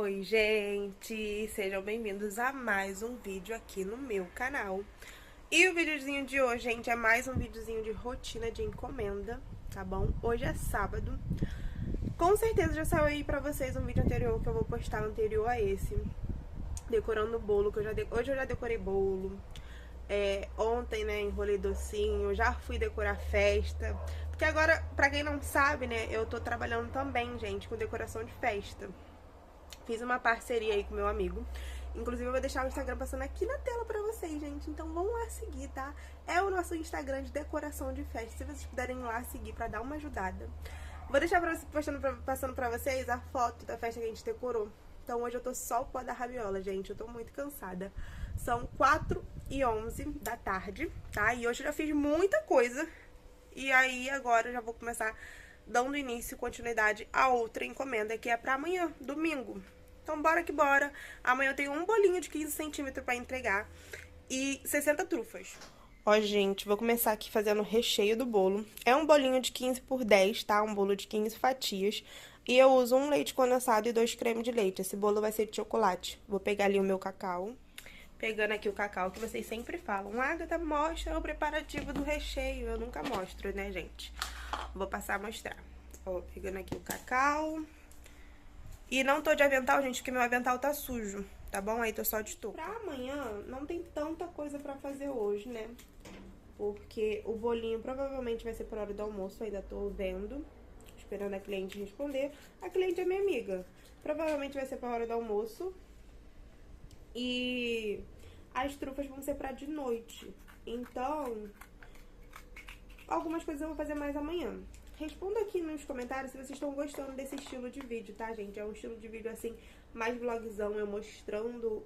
Oi, gente! Sejam bem-vindos a mais um vídeo aqui no meu canal. E o videozinho de hoje, gente, é mais um videozinho de rotina de encomenda, tá bom? Hoje é sábado. Com certeza já saiu aí pra vocês um vídeo anterior que eu vou postar anterior a esse, decorando o bolo, que hoje eu já decorei bolo. Ontem, né, enrolei docinho, já fui decorar festa. Porque agora, pra quem não sabe, né, eu tô trabalhando também, gente, com decoração de festa. Fiz uma parceria aí com meu amigo. Inclusive eu vou deixar o Instagram passando aqui na tela pra vocês, gente. Então vão lá seguir, tá? É o nosso Instagram de decoração de festa. Se vocês puderem ir lá seguir pra dar uma ajudada. Vou deixar passando pra vocês a foto da festa que a gente decorou. Então hoje eu tô só o pó da rabiola, gente. Eu tô muito cansada. São 4h11 da tarde, tá? E hoje eu já fiz muita coisa. E aí agora eu já vou começar dando início e continuidade a outra encomenda, que é pra amanhã, domingo. Então bora que bora. Amanhã eu tenho um bolinho de 15 centímetros pra entregar e 60 trufas. Ó, gente, vou começar aqui fazendo o recheio do bolo. É um bolinho de 15 por 10, tá? Um bolo de 15 fatias. E eu uso um leite condensado e 2 cremes de leite. Esse bolo vai ser de chocolate. Vou pegar ali o meu cacau. Pegando aqui o cacau que vocês sempre falam. Agatha, mostra o preparativo do recheio. Eu nunca mostro, né, gente? Vou passar a mostrar. Ó, pegando aqui o cacau. E não tô de avental, gente, porque meu avental tá sujo, tá bom? Aí tô só de touca. Pra amanhã, não tem tanta coisa pra fazer hoje, né? Porque o bolinho provavelmente vai ser por hora do almoço, ainda tô vendo. Esperando a cliente responder. A cliente é minha amiga. Provavelmente vai ser por hora do almoço. E as trufas vão ser pra de noite. Então, algumas coisas eu vou fazer mais amanhã. Responda aqui nos comentários se vocês estão gostando desse estilo de vídeo, tá, gente? É um estilo de vídeo, assim, mais vlogzão, eu mostrando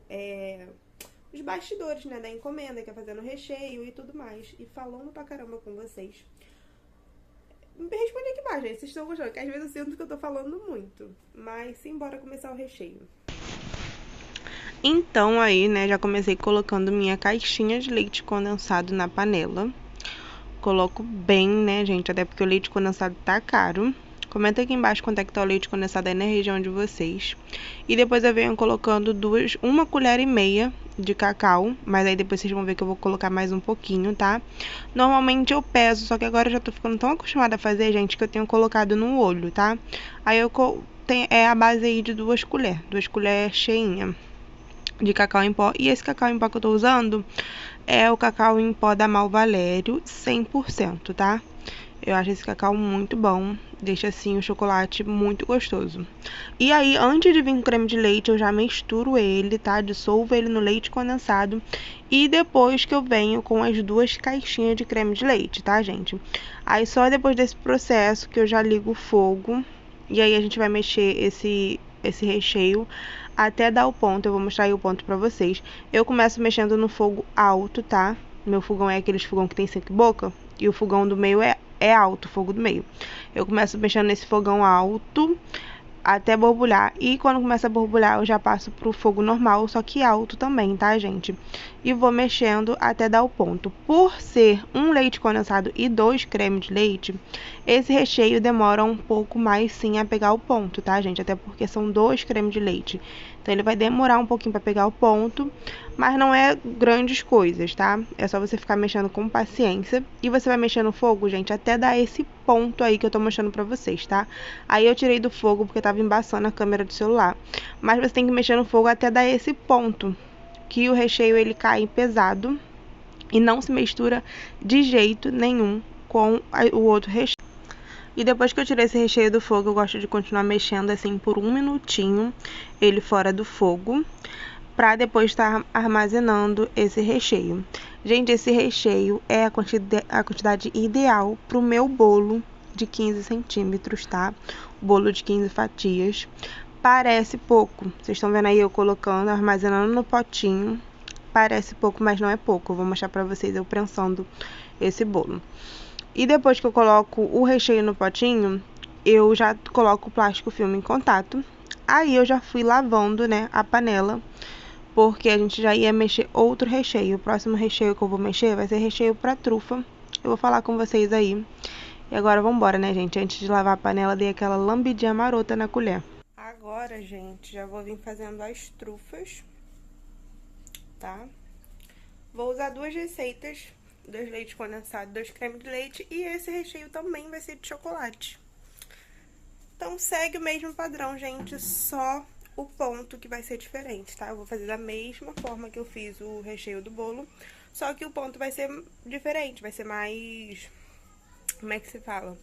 os bastidores, né, da encomenda, que é fazendo recheio e tudo mais. E falando pra caramba com vocês. Responde aqui embaixo, gente, se vocês estão gostando, que às vezes eu sinto que eu tô falando muito. Mas sim, bora começar o recheio. Então, aí, né, já comecei colocando minha caixinha de leite condensado na panela. Coloco bem, né, gente, até porque o leite condensado tá caro. Comenta aqui embaixo quanto é que tá o leite condensado aí na região de vocês. E depois eu venho colocando uma colher e meia de cacau, mas aí depois vocês vão ver que eu vou colocar mais um pouquinho, tá? Normalmente eu peso, só que agora eu já tô ficando tão acostumada a fazer, gente, que eu tenho colocado no olho, tá? Aí eu tenho a base aí de 2 colheres cheinha de cacau em pó. E esse cacau em pó que eu tô usando é o cacau em pó da Malvalério 100%, tá? Eu acho esse cacau muito bom, deixa assim o chocolate muito gostoso. E aí, antes de vir com creme de leite, eu já misturo ele, tá? Dissolvo ele no leite condensado. E depois que eu venho com as 2 caixinhas de creme de leite, tá, gente? Aí só depois desse processo que eu já ligo o fogo. E aí a gente vai mexer esse recheio até dar o ponto. Eu vou mostrar aí o ponto pra vocês. Eu começo mexendo no fogo alto, tá? Meu fogão é aqueles fogão que tem 5 bocas. E o fogão do meio é alto, o fogo do meio. Eu começo mexendo nesse fogão alto até borbulhar. E quando começa a borbulhar, eu já passo pro fogo normal, só que alto também, tá, gente? E vou mexendo até dar o ponto. Por ser um leite condensado e 2 cremes de leite, esse recheio demora um pouco mais, sim, a pegar o ponto, tá, gente? Até porque são 2 cremes de leite. Então, ele vai demorar um pouquinho pra pegar o ponto, mas não é grandes coisas, tá? É só você ficar mexendo com paciência. E você vai mexendo no fogo, gente, até dar esse ponto aí que eu tô mostrando pra vocês, tá? Aí eu tirei do fogo porque tava embaçando a câmera do celular. Mas você tem que mexer no fogo até dar esse ponto, que o recheio ele cai pesado e não se mistura de jeito nenhum com o outro recheio. E depois que eu tirei esse recheio do fogo, eu gosto de continuar mexendo assim por 1 minutinho, ele fora do fogo, pra depois estar armazenando esse recheio. Gente, esse recheio é a quantidade ideal pro meu bolo de 15 centímetros, tá? Bolo de 15 fatias. Parece pouco. Vocês estão vendo aí eu colocando, armazenando no potinho. Parece pouco, mas não é pouco. Eu vou mostrar pra vocês eu prensando esse bolo. E depois que eu coloco o recheio no potinho, eu já coloco o plástico filme em contato. Aí eu já fui lavando, né, a panela, porque a gente já ia mexer outro recheio. O próximo recheio que eu vou mexer vai ser recheio pra trufa. Eu vou falar com vocês aí. E agora vambora, né, gente? Antes de lavar a panela, dei aquela lambidinha marota na colher. Agora, gente, já vou vir fazendo as trufas, tá? Vou usar 2 receitas, 2 leites condensados, 2 creme de leite e esse recheio também vai ser de chocolate. Então, segue o mesmo padrão, gente, só o ponto que vai ser diferente, tá? Eu vou fazer da mesma forma que eu fiz o recheio do bolo, só que o ponto vai ser diferente, vai ser mais... Como é que se fala?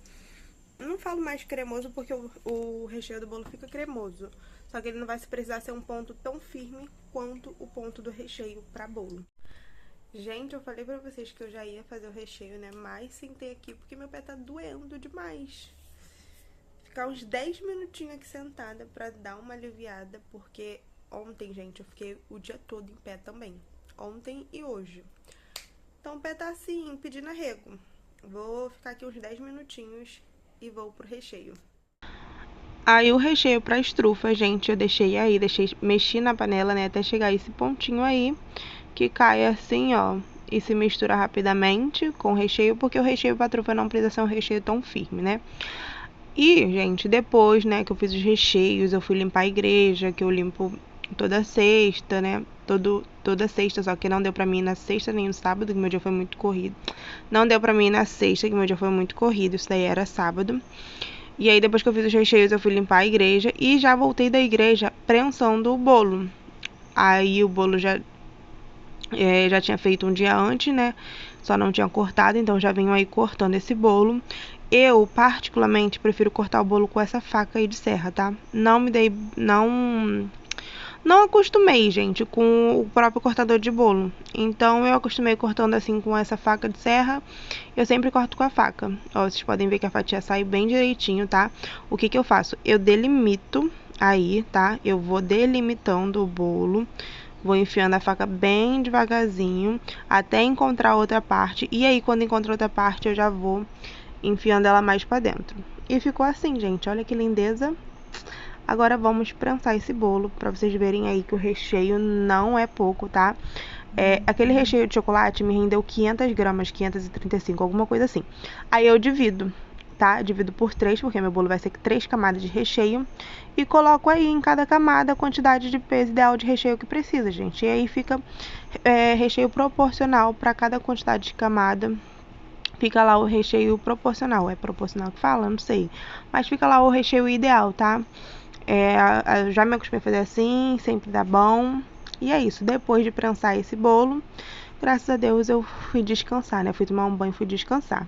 Não falo mais cremoso porque o recheio do bolo fica cremoso, só que ele não vai precisar ser um ponto tão firme quanto o ponto do recheio pra bolo. Gente, eu falei pra vocês que eu já ia fazer o recheio, né? Mas sentei aqui porque meu pé tá doendo demais. Ficar uns 10 minutinhos aqui sentada pra dar uma aliviada, porque ontem, gente, eu fiquei o dia todo em pé também. Ontem e hoje. Então o pé tá assim, pedindo arrego. Vou ficar aqui uns 10 minutinhos e vou pro recheio. Aí o recheio para estrufa, gente, eu deixei aí, mexi na panela, né, até chegar esse pontinho aí, que cai assim, ó, e se mistura rapidamente com o recheio, porque o recheio para trufa não precisa ser um recheio tão firme, né? E, gente, depois, né, que eu fiz os recheios, eu fui limpar a igreja, que eu limpo toda sexta, né? Toda sexta, só que não deu pra mim ir na sexta nem no sábado, que meu dia foi muito corrido. Não deu pra mim ir na sexta, que meu dia foi muito corrido, isso daí era sábado. E aí, depois que eu fiz os recheios, eu fui limpar a igreja e já voltei da igreja prensando o bolo. Aí o bolo já tinha feito um dia antes, né? Só não tinha cortado, então já venho aí cortando esse bolo. Eu, particularmente, prefiro cortar o bolo com essa faca aí de serra, tá? Não acostumei, gente, com o próprio cortador de bolo. Então, eu acostumei cortando assim com essa faca de serra. Eu sempre corto com a faca. Ó, vocês podem ver que a fatia sai bem direitinho, tá? O que que eu faço? Eu delimito aí, tá? Eu vou delimitando o bolo. Vou enfiando a faca bem devagarzinho até encontrar outra parte. E aí, quando encontrar outra parte, eu já vou enfiando ela mais pra dentro. E ficou assim, gente. Olha que lindeza. Agora vamos prensar esse bolo pra vocês verem aí que o recheio não é pouco, tá? Aquele recheio de chocolate me rendeu 500 gramas, 535, alguma coisa assim. Aí eu divido, tá? Divido por 3, porque meu bolo vai ser 3 camadas de recheio. E coloco aí em cada camada a quantidade de peso ideal de recheio que precisa, gente. E aí fica recheio proporcional para cada quantidade de camada. Fica lá o recheio proporcional. É proporcional que fala? Não sei. Mas fica lá o recheio ideal, tá? Já me acostumei a fazer assim, sempre dá bom. E é isso. Depois de prensar esse bolo, graças a Deus eu fui descansar, né? Fui tomar um banho e fui descansar.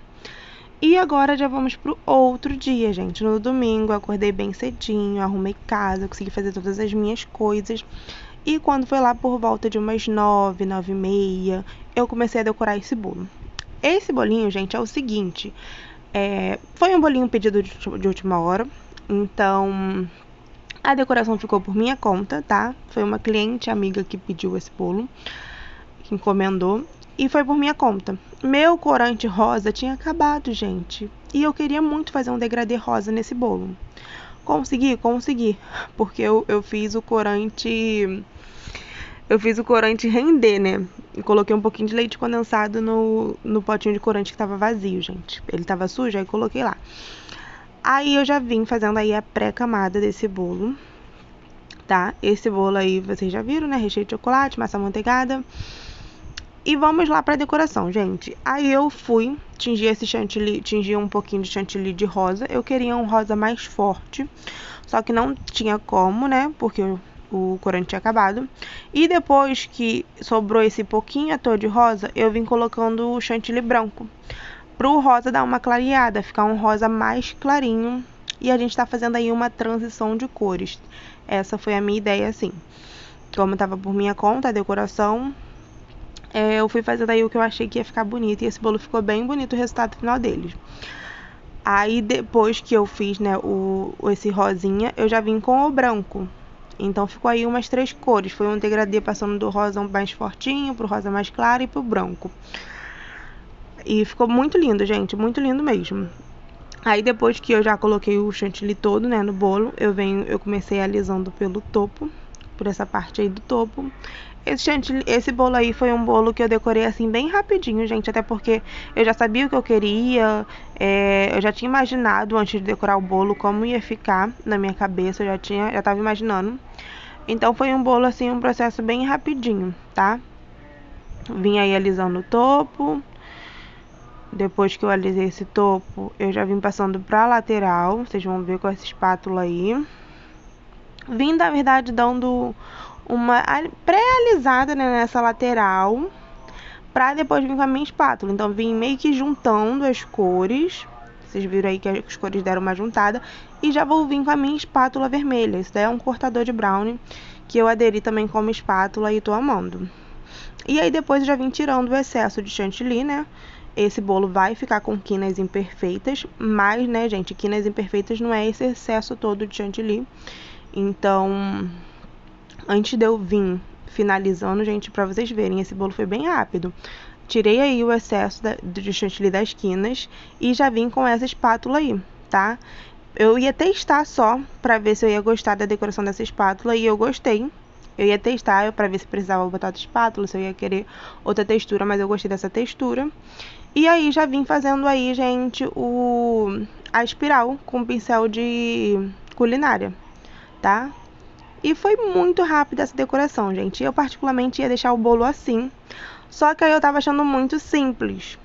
E agora já vamos pro outro dia, gente. No domingo eu acordei bem cedinho, arrumei casa, consegui fazer todas as minhas coisas. E quando foi lá por volta de umas 9, 9h30, eu comecei a decorar esse bolo. Esse bolinho, gente, é o seguinte. Foi um bolinho pedido de última hora. Então, a decoração ficou por minha conta, tá? Foi uma cliente amiga que pediu esse bolo, que encomendou. E foi por minha conta. Meu corante rosa tinha acabado, gente. E eu queria muito fazer um degradê rosa nesse bolo. Consegui. Porque eu fiz o corante... Eu fiz o corante render, né? E coloquei um pouquinho de leite condensado no potinho de corante que tava vazio, gente. Ele tava sujo, aí coloquei lá. Aí eu já vim fazendo aí a pré-camada desse bolo, tá? Esse bolo aí vocês já viram, né? Recheio de chocolate, massa amanteigada. E vamos lá pra decoração, gente. Aí eu fui tingir esse chantilly, tingir um pouquinho de chantilly de rosa. Eu queria um rosa mais forte, só que não tinha como, né? Porque o corante tinha acabado. E depois que sobrou esse pouquinho à toa de rosa, eu vim colocando o chantilly branco, pro rosa dar uma clareada, ficar um rosa mais clarinho. E a gente tá fazendo aí uma transição de cores. Essa foi a minha ideia, assim. Como tava por minha conta a decoração, eu fui fazendo aí o que eu achei que ia ficar bonito. E esse bolo ficou bem bonito, o resultado final dele. Aí depois que eu fiz, né, esse rosinha, eu já vim com o branco. Então ficou aí umas 3 cores. Foi um degradê passando do rosa mais fortinho pro rosa mais claro e pro branco. E ficou muito lindo, gente, muito lindo mesmo. Aí depois que eu já coloquei o chantilly todo, né, no bolo, eu comecei alisando pelo topo por essa parte aí do topo. Esse bolo aí foi um bolo que eu decorei assim bem rapidinho, gente, até porque eu já sabia o que eu queria, eu já tinha imaginado antes de decorar o bolo como ia ficar na minha cabeça, eu já tava imaginando. Então foi um bolo assim, um processo bem rapidinho, tá? Vim aí alisando o topo. Depois que eu alisei esse topo, eu já vim passando pra lateral, vocês vão ver com essa espátula aí. Vim, na verdade, dando uma pré-alisada, né, nessa lateral, pra depois vir com a minha espátula. Então, vim meio que juntando as cores. Vocês viram aí que as cores deram uma juntada. E já vou vir com a minha espátula vermelha. Isso daí é um cortador de brownie que eu aderi também como espátula e tô amando. E aí, depois eu já vim tirando o excesso de chantilly, né? Esse bolo vai ficar com quinas imperfeitas, mas, né, gente, quinas imperfeitas não é esse excesso todo de chantilly. Então, antes de eu vir finalizando, gente, pra vocês verem, esse bolo foi bem rápido. Tirei aí o excesso de chantilly das quinas e já vim com essa espátula aí, tá? Eu ia testar só pra ver se eu ia gostar da decoração dessa espátula e eu gostei. Eu ia testar pra ver se precisava botar outra espátula, se eu ia querer outra textura, mas eu gostei dessa textura. E aí já vim fazendo aí, gente, a espiral com pincel de culinária, tá? E foi muito rápida essa decoração, gente. Eu particularmente ia deixar o bolo assim, só que aí eu tava achando muito simples.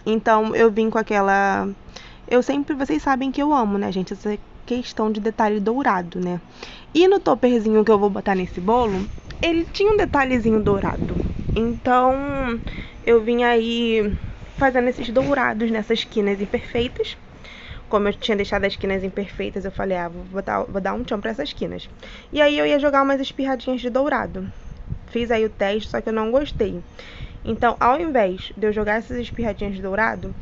Então eu vim com aquela... vocês sabem que eu amo, né, gente, essa questão de detalhe dourado, né? E no topperzinho que eu vou botar nesse bolo, ele tinha um detalhezinho dourado. Então eu vim aí fazendo esses dourados nessas quinas imperfeitas. Como eu tinha deixado as quinas imperfeitas, eu falei, vou dar um tchan pra essas quinas. E aí eu ia jogar umas espirradinhas de dourado. Fiz aí o teste, só que eu não gostei. Então, ao invés de eu jogar essas espirradinhas de dourado,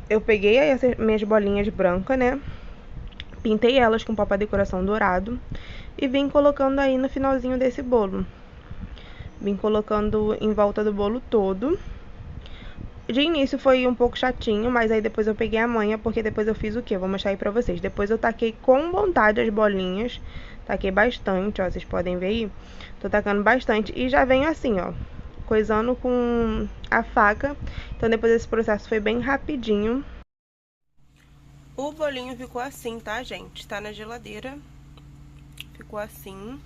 eu peguei aí essas minhas bolinhas brancas, né? Pintei elas com pó pra decoração dourado. E vim colocando aí no finalzinho desse bolo. Vim colocando em volta do bolo todo. De início foi um pouco chatinho, mas aí depois eu peguei a manha, porque depois eu fiz o quê? Vou mostrar aí pra vocês. Depois eu taquei com vontade as bolinhas. Taquei bastante, ó, vocês podem ver aí. Tô tacando bastante e já venho assim, ó, coisando com a faca. Então depois esse processo foi bem rapidinho. O bolinho ficou assim, tá, gente? Tá na geladeira. Ficou assim.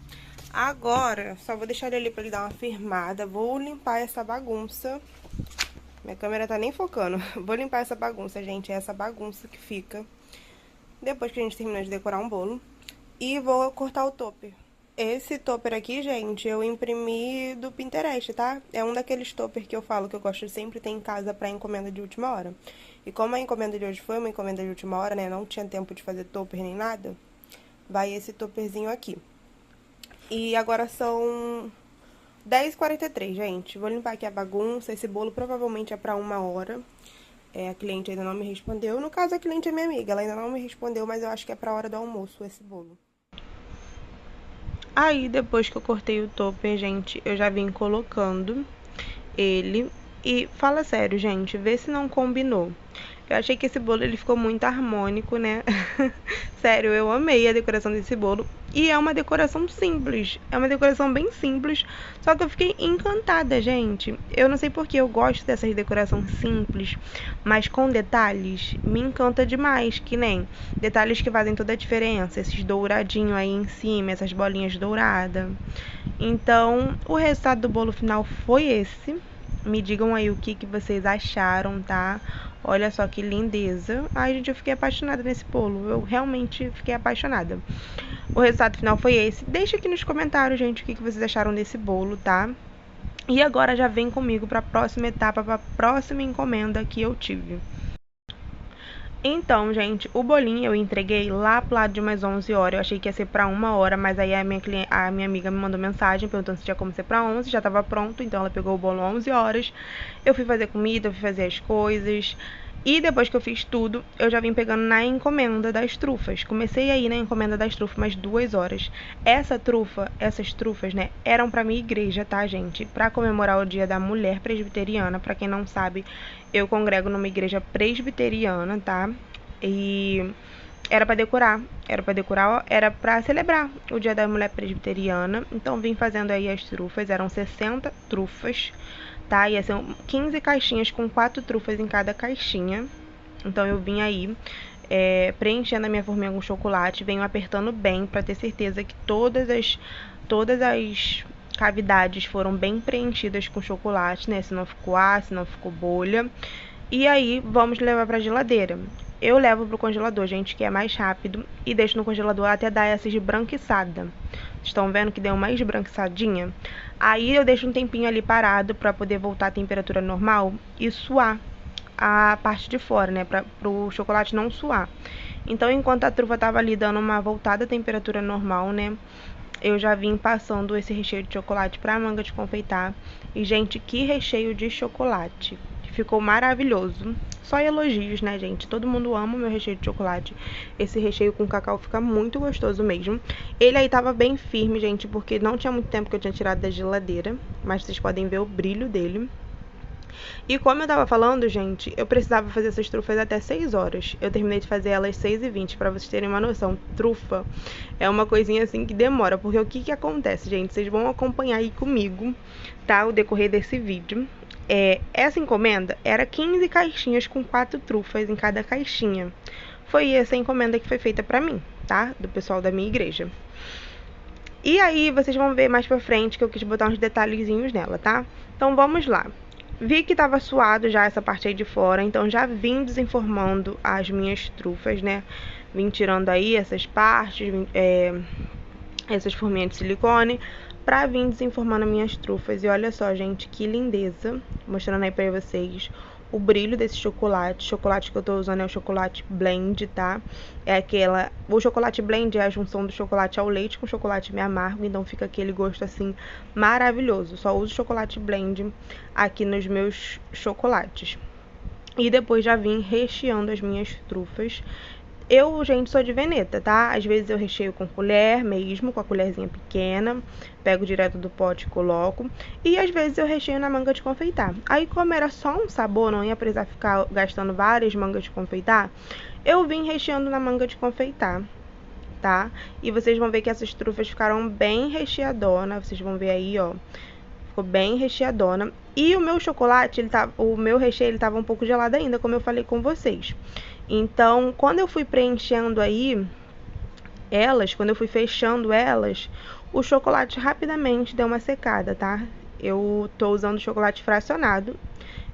Agora, só vou deixar ele ali pra ele dar uma firmada. Vou limpar essa bagunça. Minha câmera tá nem focando. Vou limpar essa bagunça, gente. É essa bagunça que fica depois que a gente terminar de decorar um bolo. E vou cortar o topper. Esse topper aqui, gente, eu imprimi do Pinterest, tá? É um daqueles topper que eu falo que eu gosto de sempre ter em casa pra encomenda de última hora. E como a encomenda de hoje foi uma encomenda de última hora, né? Não tinha tempo de fazer topper nem nada. Vai esse topperzinho aqui. E agora são 10h43, gente. Vou limpar aqui a bagunça. Esse bolo provavelmente é pra 1 hora. A cliente ainda não me respondeu. No caso, a cliente é minha amiga. Ela ainda não me respondeu, mas eu acho que é pra hora do almoço esse bolo. Aí, depois que eu cortei o topper, gente, eu já vim colocando ele. E fala sério, gente, vê se não combinou. Eu achei que esse bolo ele ficou muito harmônico, né? Sério, eu amei a decoração desse bolo. E é uma decoração simples. É uma decoração bem simples. Só que eu fiquei encantada, gente. Eu não sei porque eu gosto dessas decorações simples, mas com detalhes. Me encanta demais. Que nem detalhes que fazem toda a diferença. Esses douradinhos aí em cima, essas bolinhas douradas. Então, o resultado do bolo final foi esse. Me digam aí o que vocês acharam, tá? Olha só que lindeza. Ai, gente, eu fiquei apaixonada nesse bolo. Eu realmente fiquei apaixonada. O resultado final foi esse. Deixa aqui nos comentários, gente, o que vocês acharam desse bolo, tá? E agora já vem comigo para a próxima etapa, para a próxima encomenda que eu tive. Então, gente, o bolinho eu entreguei lá pro lado de umas 11 horas. Eu achei que ia ser pra 1 hora, mas aí a minha amiga me mandou mensagem perguntando se tinha como ser pra 11. Já tava pronto, então ela pegou o bolo 11 horas. Eu fui fazer comida, fui fazer as coisas. E depois que eu fiz tudo, eu já vim pegando na encomenda das trufas. Comecei aí na encomenda das trufas umas 2 horas. Essas trufas, né, eram pra minha igreja, tá, gente? Pra comemorar o Dia da Mulher Presbiteriana. Pra quem não sabe, eu congrego numa igreja presbiteriana, tá? E era pra decorar. Era pra celebrar o Dia da Mulher Presbiteriana. Então vim fazendo aí as trufas, eram 60 trufas, tá? Ia ser 15 caixinhas com 4 trufas em cada caixinha. Então eu vim aí preenchendo a minha forminha com chocolate, venho apertando bem pra ter certeza que todas as cavidades foram bem preenchidas com chocolate, né? Se não ficou se não ficou bolha. E aí vamos levar pra geladeira. Eu levo pro congelador, gente, que é mais rápido, e deixo no congelador até dar essa esbranquiçada. Estão vendo que deu uma esbranquiçadinha? Aí eu deixo um tempinho ali parado pra poder voltar à temperatura normal e suar a parte de fora, né, pro chocolate não suar. Então, enquanto a trufa tava ali dando uma voltada à temperatura normal, né, eu já vim passando esse recheio de chocolate pra manga de confeitar. E, gente, que recheio de chocolate! Ficou maravilhoso. Só elogios, né, gente? Todo mundo ama o meu recheio de chocolate. Esse recheio com cacau fica muito gostoso mesmo. Ele aí tava bem firme, gente, porque não tinha muito tempo que eu tinha tirado da geladeira. Mas vocês podem ver o brilho dele. E como eu tava falando, gente, eu precisava fazer essas trufas até 6 horas. Eu terminei de fazer elas 6h20, pra vocês terem uma noção. Trufa é uma coisinha assim que demora, porque o que acontece, gente? Vocês vão acompanhar aí comigo, tá? O decorrer desse vídeo. Essa encomenda era 15 caixinhas com 4 trufas em cada caixinha. Foi essa encomenda que foi feita pra mim, tá? Do pessoal da minha igreja. E aí, vocês vão ver mais pra frente que eu quis botar uns detalhezinhos nela, tá? Então, vamos lá. Vi que tava suado já essa parte aí de fora, então já vim desenformando as minhas trufas, né? Vim tirando aí essas partes, essas forminhas de silicone, pra vir desenformando as minhas trufas. E olha só, gente, que lindeza. Mostrando aí pra vocês o brilho desse chocolate. O chocolate que eu tô usando é o chocolate blend, tá? O chocolate blend é a junção do chocolate ao leite com chocolate meio amargo, então fica aquele gosto assim maravilhoso. Só uso chocolate blend aqui nos meus chocolates. E depois já vim recheando as minhas trufas. Eu, gente, sou de veneta, tá? Às vezes eu recheio com colher mesmo, com a colherzinha pequena. Pego direto do pote e coloco. E às vezes eu recheio na manga de confeitar. Aí, como era só um sabor, não ia precisar ficar gastando várias mangas de confeitar, eu vim recheando na manga de confeitar, tá? E vocês vão ver que essas trufas ficaram bem recheadonas. Vocês vão ver aí, ó. Ficou bem recheadona. E o meu chocolate, o meu recheio, ele tava um pouco gelado ainda, como eu falei com vocês. Então, quando eu fui preenchendo aí quando eu fui fechando elas, o chocolate rapidamente deu uma secada, tá? Eu tô usando chocolate fracionado.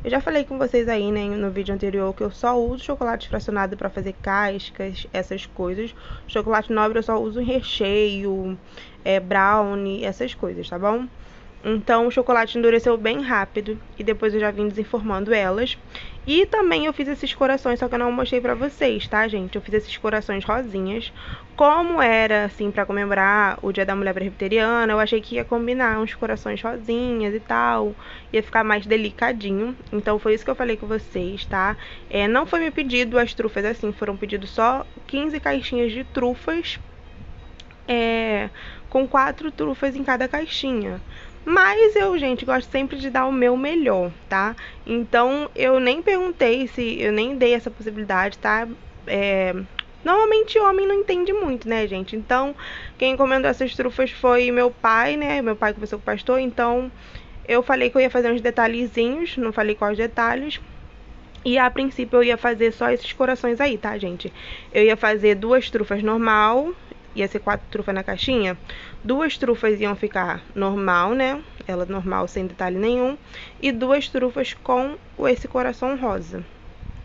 Eu já falei com vocês aí, né, no vídeo anterior, que eu só uso chocolate fracionado pra fazer cascas, essas coisas. Chocolate nobre eu só uso recheio, brownie, essas coisas, tá bom? Então, o chocolate endureceu bem rápido e depois eu já vim desenformando elas. E também eu fiz esses corações, só que eu não mostrei pra vocês, tá, gente? Eu fiz esses corações rosinhas. Como era, assim, pra comemorar o Dia da Mulher Presbiteriana, eu achei que ia combinar uns corações rosinhas e tal. Ia ficar mais delicadinho. Então, foi isso que eu falei com vocês, tá? Não foi me pedido as trufas assim, foram pedidos só 15 caixinhas de trufas. Com 4 trufas em cada caixinha. Mas eu, gente, gosto sempre de dar o meu melhor, tá? Então, eu nem perguntei eu nem dei essa possibilidade, tá? Normalmente homem não entende muito, né, gente? Então, quem encomendou essas trufas foi meu pai, né? Meu pai conversou com o pastor, então eu falei que eu ia fazer uns detalhezinhos, não falei quais detalhes. E a princípio eu ia fazer só esses corações aí, tá, gente? Eu ia fazer 2 trufas normal, ia ser 4 trufas na caixinha. 2 trufas iam ficar normal, né? Ela normal, sem detalhe nenhum. E 2 trufas com esse coração rosa,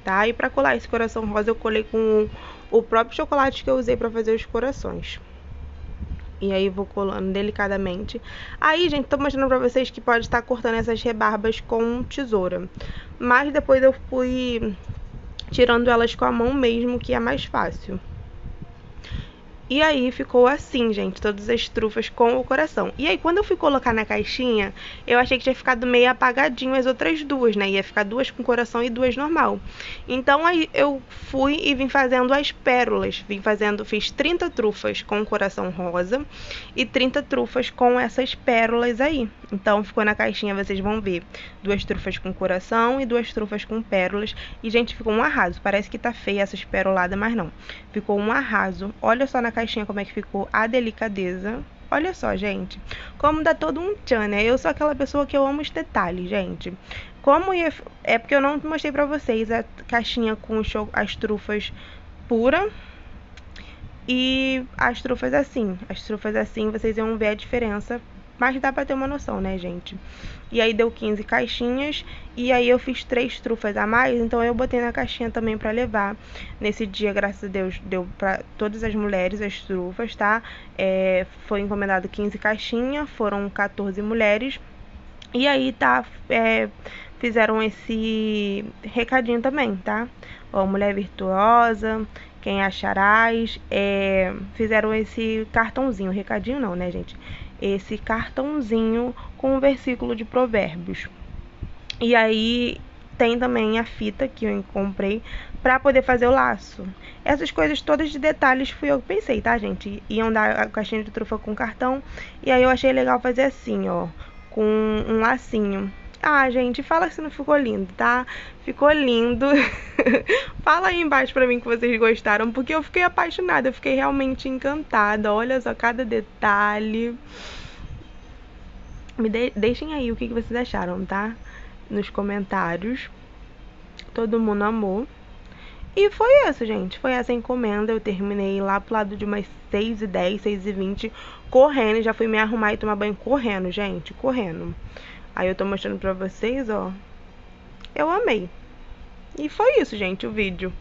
tá? E pra colar esse coração rosa, eu colei com o próprio chocolate que eu usei pra fazer os corações. E aí vou colando delicadamente. Aí, gente, tô mostrando pra vocês que pode estar cortando essas rebarbas com tesoura. Mas depois eu fui tirando elas com a mão mesmo, que é mais fácil. E aí ficou assim, gente, todas as trufas com o coração. E aí quando eu fui colocar na caixinha, eu achei que tinha ficado meio apagadinho as outras duas, né? Ia ficar duas com coração e duas normal. Então aí eu fui e vim fazendo as pérolas. Fiz 30 trufas com coração rosa e 30 trufas com essas pérolas aí. Então ficou na caixinha, vocês vão ver, duas trufas com coração e duas trufas com pérolas. E, gente, ficou um arraso. Parece que tá feia essas peroladas, mas não. Ficou um arraso. Olha só na caixinha como é que ficou a delicadeza. Olha só, gente, como dá todo um tchan, né? Eu sou aquela pessoa que eu amo os detalhes, gente. É porque eu não mostrei pra vocês a caixinha com as trufas pura e as trufas assim. As trufas assim, vocês vão ver a diferença, mas dá pra ter uma noção, né, gente? E aí deu 15 caixinhas, e aí eu fiz 3 trufas a mais, então eu botei na caixinha também pra levar. Nesse dia, graças a Deus, deu pra todas as mulheres as trufas, tá? Foi encomendado 15 caixinhas, foram 14 mulheres. E aí, tá, fizeram esse recadinho também, tá? Ó, Mulher Virtuosa, Quem Acharás, fizeram esse cartãozinho, recadinho não, né, gente? Esse cartãozinho com um versículo de Provérbios. E aí tem também a fita que eu comprei pra poder fazer o laço. Essas coisas todas de detalhes fui eu que pensei, tá, gente? Iam dar a caixinha de trufa com cartão, e aí eu achei legal fazer assim, ó, com um lacinho. Ah, gente, fala se não ficou lindo, tá? Ficou lindo. Fala aí embaixo pra mim que vocês gostaram, porque eu fiquei apaixonada, eu fiquei realmente encantada. Olha só cada detalhe. Deixem aí o que vocês acharam, tá? Nos comentários. Todo mundo amou. E foi isso, gente. Foi essa encomenda. Eu terminei lá pro lado de umas 6h10, 6h20, correndo. Já fui me arrumar e tomar banho correndo, gente. Correndo. Aí eu tô mostrando pra vocês, ó. Eu amei. E foi isso, gente, o vídeo.